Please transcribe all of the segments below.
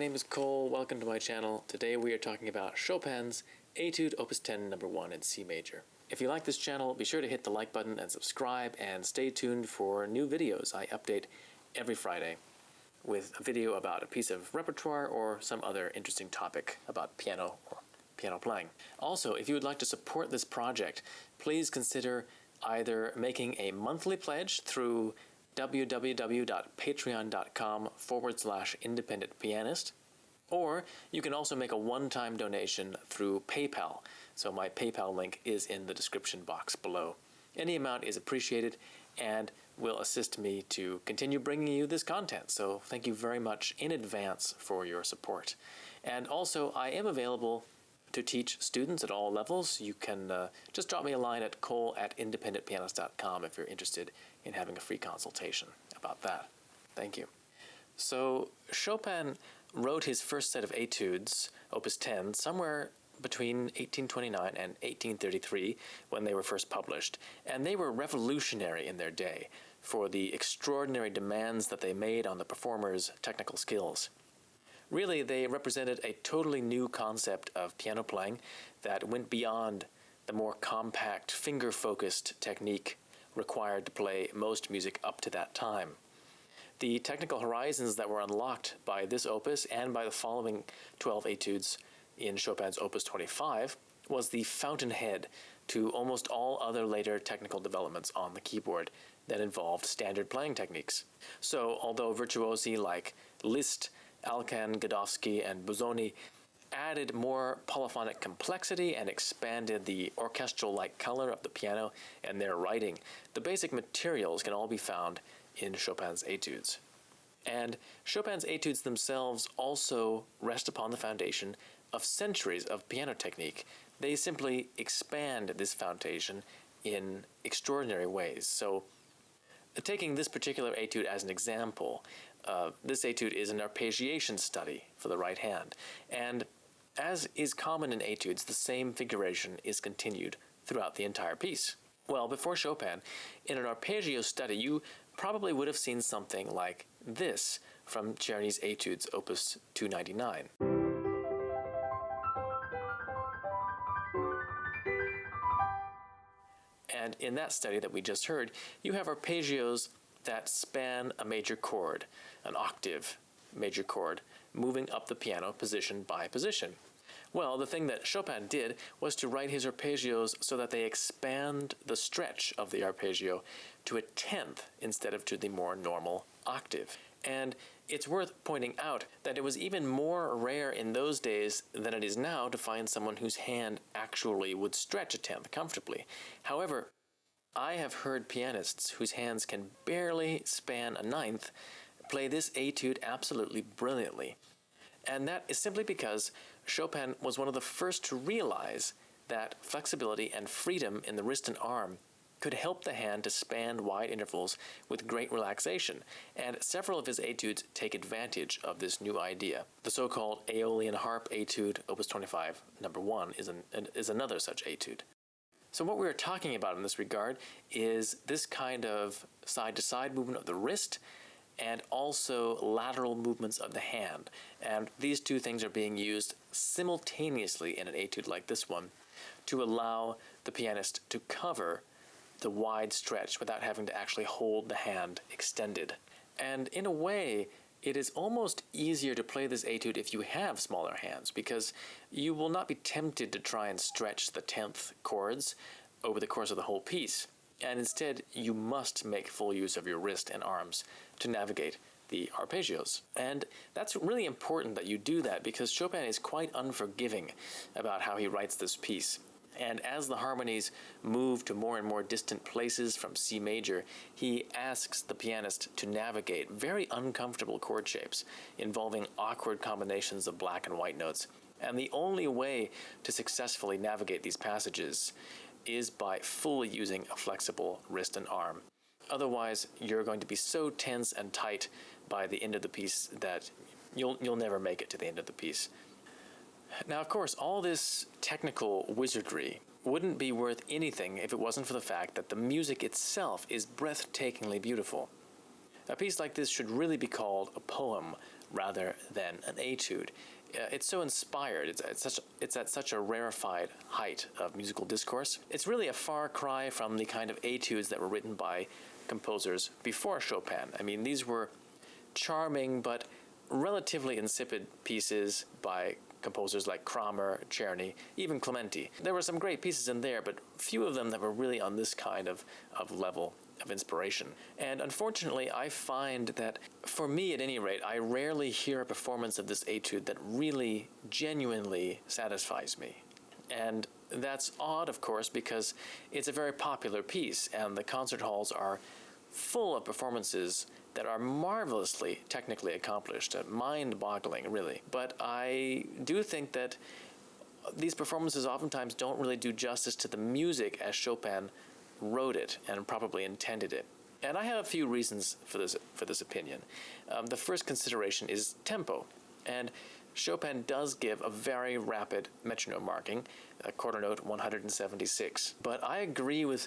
name is Cole. Welcome to my channel. Today we are talking about Chopin's Etude Opus 10 No. 1 in C major. If you like this channel, be sure to hit the like button and subscribe, and stay tuned for new videos. I update every Friday with a video about a piece of repertoire or some other interesting topic about piano or piano playing. Also, if you would like to support this project, please consider either making a monthly pledge through www.patreon.com/independentpianist, or you can also make a one-time donation through PayPal. So my PayPal link is in the description box below. Any amount is appreciated and will assist me to continue bringing you this content. So thank you very much in advance for your support. And also, I am available to teach students at all levels. You can just drop me a line at cole@independentpianist.com if you're interested in having a free consultation about that. Thank you. So Chopin wrote his first set of etudes, Opus 10, somewhere between 1829 and 1833 when they were first published, and they were revolutionary in their day for the extraordinary demands that they made on the performer's technical skills. Really, they represented a totally new concept of piano playing that went beyond the more compact, finger-focused technique required to play most music up to that time. The technical horizons that were unlocked by this opus and by the following 12 etudes in Chopin's Opus 25 was the fountainhead to almost all other later technical developments on the keyboard that involved standard playing techniques. So, although virtuosi like Liszt, Alkan, Godofsky, and Busoni added more polyphonic complexity and expanded the orchestral-like color of the piano and their writing, the basic materials can all be found in Chopin's etudes. And Chopin's etudes themselves also rest upon the foundation of centuries of piano technique. They simply expand this foundation in extraordinary ways. So, taking this particular etude as an example, this etude is an arpeggiation study for the right hand, and as is common in etudes, the same figuration is continued throughout the entire piece. Well, before Chopin, in an arpeggio study, you probably would have seen something like this from Czerny's Etudes, Opus 299. And in that study that we just heard, you have arpeggios that span a major chord, an octave major chord, moving up the piano position by position. Well, the thing that Chopin did was to write his arpeggios so that they expand the stretch of the arpeggio to a tenth instead of to the more normal octave. And it's worth pointing out that it was even more rare in those days than it is now to find someone whose hand actually would stretch a tenth comfortably. However, I have heard pianists whose hands can barely span a ninth play this etude absolutely brilliantly. And that is simply because Chopin was one of the first to realize that flexibility and freedom in the wrist and arm could help the hand to span wide intervals with great relaxation, and several of his etudes take advantage of this new idea. The so-called Aeolian Harp Etude, Opus 25, No. 1, is another such etude. So what we're talking about in this regard is this kind of side-to-side movement of the wrist and also lateral movements of the hand. And these two things are being used simultaneously in an etude like this one to allow the pianist to cover the wide stretch without having to actually hold the hand extended. And in a way, it is almost easier to play this etude if you have smaller hands, because you will not be tempted to try and stretch the 10th chords over the course of the whole piece. And instead, you must make full use of your wrist and arms to navigate the arpeggios. And that's really important that you do that, because Chopin is quite unforgiving about how he writes this piece. And as the harmonies move to more and more distant places from C major, he asks the pianist to navigate very uncomfortable chord shapes involving awkward combinations of black and white notes. And the only way to successfully navigate these passages is by fully using a flexible wrist and arm. Otherwise, you're going to be so tense and tight by the end of the piece that you'll never make it to the end of the piece. Now, of course, all this technical wizardry wouldn't be worth anything if it wasn't for the fact that the music itself is breathtakingly beautiful. A piece like this should really be called a poem rather than an etude. It's so inspired. It's at such a rarefied height of musical discourse. It's really a far cry from the kind of etudes that were written by composers before Chopin. I mean, these were charming but relatively insipid pieces by composers like Kramer, Czerny, even Clementi. There were some great pieces in there, but few of them that were really on this kind of level of inspiration. And unfortunately, I find that, for me at any rate, I rarely hear a performance of this etude that really, genuinely satisfies me. And that's odd, of course, because it's a very popular piece, and the concert halls are full of performances that are marvelously technically accomplished, mind-boggling, really. But I do think that these performances oftentimes don't really do justice to the music as Chopin wrote it and probably intended it. And I have a few reasons for this opinion. The first consideration is tempo. And Chopin does give a very rapid metronome marking, quarter note 176. But I agree with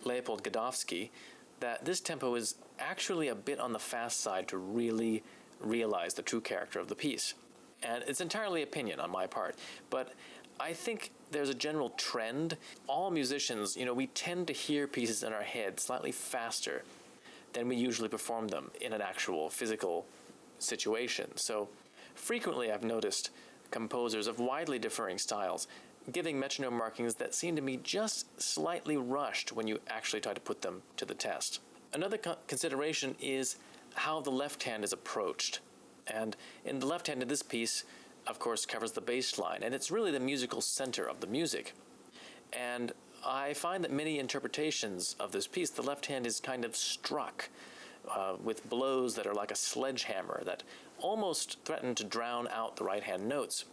Leopold Godowsky that this tempo is actually a bit on the fast side to really realize the true character of the piece. And it's entirely opinion on my part, but I think there's a general trend. All musicians, we tend to hear pieces in our head slightly faster than we usually perform them in an actual physical situation. So frequently I've noticed composers of widely differing styles giving metronome markings that seem to me just slightly rushed when you actually try to put them to the test. Another consideration is how the left hand is approached. And in the left hand of this piece, of course, covers the bass line, and it's really the musical center of the music. And I find that many interpretations of this piece, the left hand is kind of struck with blows that are like a sledgehammer that almost threaten to drown out the right hand notes.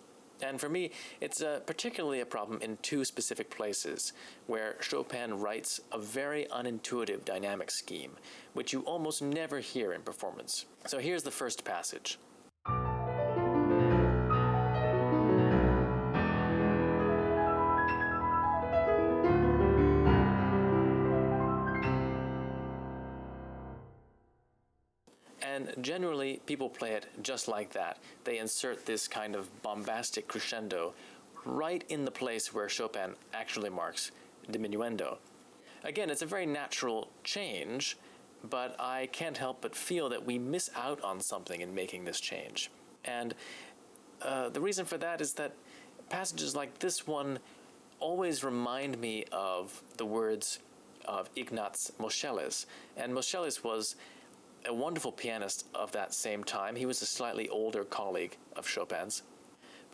And for me, it's particularly a problem in two specific places where Chopin writes a very unintuitive dynamic scheme, which you almost never hear in performance. So here's the first passage. And generally, people play it just like that. They insert this kind of bombastic crescendo right in the place where Chopin actually marks diminuendo. Again, it's a very natural change, but I can't help but feel that we miss out on something in making this change. And the reason for that is that passages like this one always remind me of the words of Ignaz Moscheles. And Moscheles was a wonderful pianist of that same time. He was a slightly older colleague of Chopin's.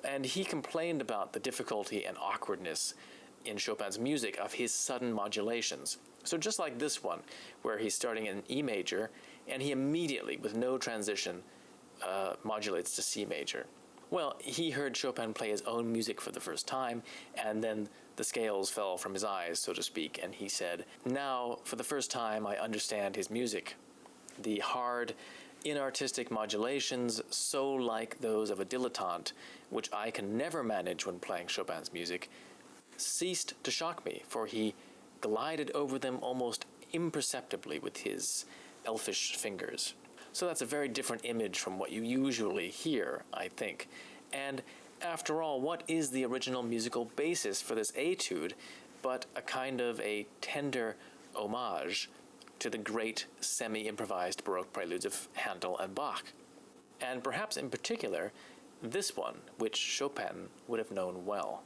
And he complained about the difficulty and awkwardness in Chopin's music of his sudden modulations. So just like this one, where he's starting in E major, and he immediately, with no transition, modulates to C major. Well, he heard Chopin play his own music for the first time, and then the scales fell from his eyes, so to speak, and he said, "Now, for the first time, I understand his music. The hard, inartistic modulations, so like those of a dilettante, which I can never manage when playing Chopin's music, ceased to shock me, for he glided over them almost imperceptibly with his elfish fingers." So that's a very different image from what you usually hear, I think. And after all, what is the original musical basis for this etude but a kind of a tender homage to the great semi-improvised Baroque preludes of Handel and Bach? And perhaps in particular, this one, which Chopin would have known well.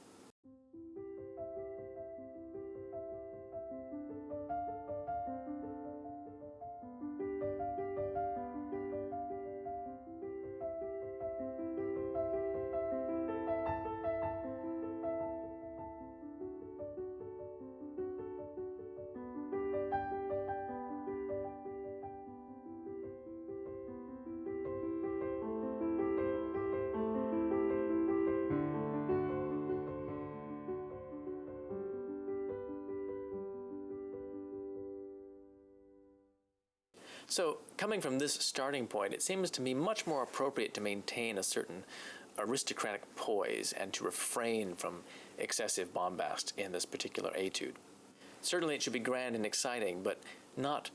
So, coming from this starting point, it seems to me much more appropriate to maintain a certain aristocratic poise and to refrain from excessive bombast in this particular etude. Certainly it should be grand and exciting, but not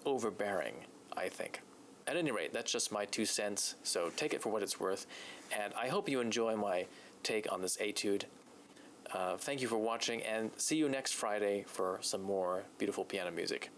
overbearing, I think. At any rate, that's just my 2 cents, so take it for what it's worth. And I hope you enjoy my take on this etude. Thank you for watching, and see you next Friday for some more beautiful piano music.